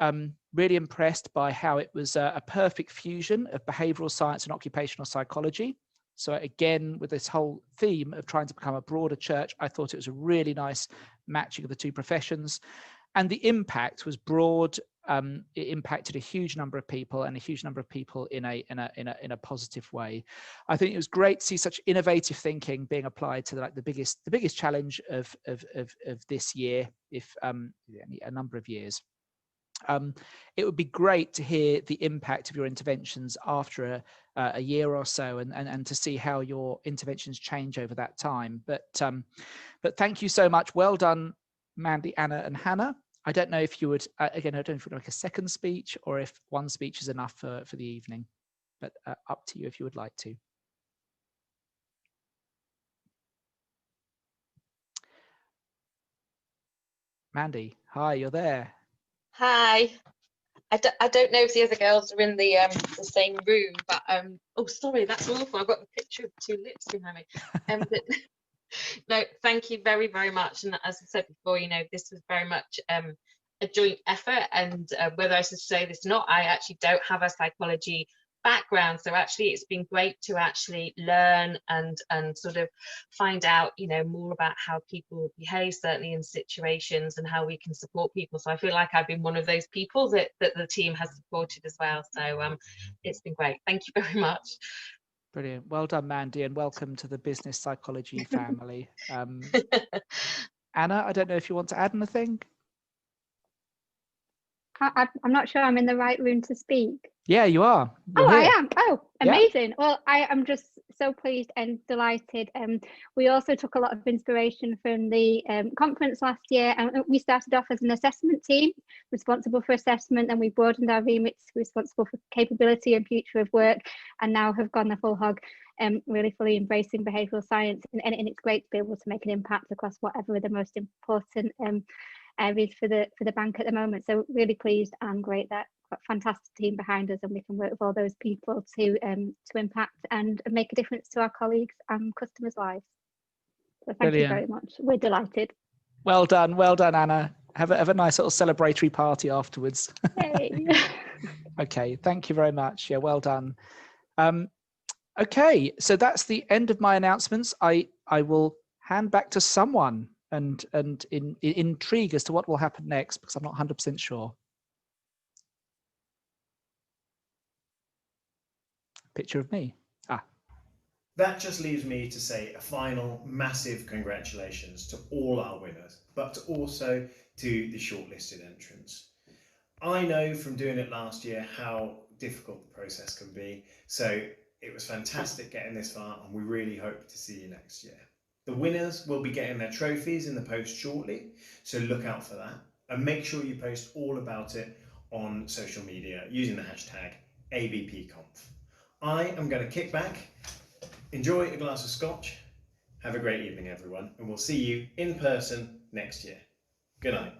really impressed by how it was a perfect fusion of behavioural science and occupational psychology. So again, with this whole theme of trying to become a broader church, I thought it was a really nice matching of the two professions. And the impact was broad. It impacted a huge number of people, and a huge number of people in a positive way. I think it was great to see such innovative thinking being applied to the biggest challenge of this year, if a number of years. It would be great to hear the impact of your interventions after a year or so, and to see how your interventions change over that time. But thank you so much. Well done, Mandy, Anna, and Hannah. I don't know if you would, again, I don't know if you would like a second speech or if one speech is enough for the evening, but up to you if you would like to. Mandy, hi, you're there. Hi. I don't know if the other girls are in the same room, but oh, sorry, that's awful. I've got the picture of two lips behind me. But, no, thank you very, very much. And as I said before, you know, this was very much a joint effort. And whether I should say this or not, I actually don't have a psychology background, so actually it's been great to actually learn and sort of find out, you know, more about how people behave, certainly in situations, and how we can support people. So I feel like I've been one of those people that the team has supported as well. So it's been great. Thank you very much. Brilliant. Well done, Mandy, and welcome to the business psychology family. Anna, I don't know if you want to add anything. I'm not sure I'm in the right room to speak. Yeah, you are. You're I here. am. Oh, amazing. Yeah. Well, I am just so pleased and delighted. We also took a lot of inspiration from the conference last year, and we started off as an assessment team responsible for assessment, and we broadened our remits responsible for capability and future of work, and now have gone the full hog, really fully embracing behavioural science. And it's great to be able to make an impact across whatever are the most important areas for the bank at the moment. So really pleased and great that got a fantastic team behind us, and we can work with all those people to impact and make a difference to our colleagues and customers' lives. So thank you very much. We're delighted. Well done, Anna. Have a nice little celebratory party afterwards. Yay. Okay, thank you very much. Yeah, well done. Okay, so that's the end of my announcements. I will hand back to someone and in intrigue as to what will happen next, because I'm not 100% sure. Picture of me. That just leaves me to say a final massive congratulations to all our winners, but also to the shortlisted entrants. I know from doing it last year how difficult the process can be, so it was fantastic getting this far, and we really hope to see you next year. The winners will be getting their trophies in the post shortly, so look out for that, and make sure you post all about it on social media using the hashtag ABPConf. I am going to kick back, enjoy a glass of scotch, Have a great evening, everyone, and we'll see you in person next year. Good night.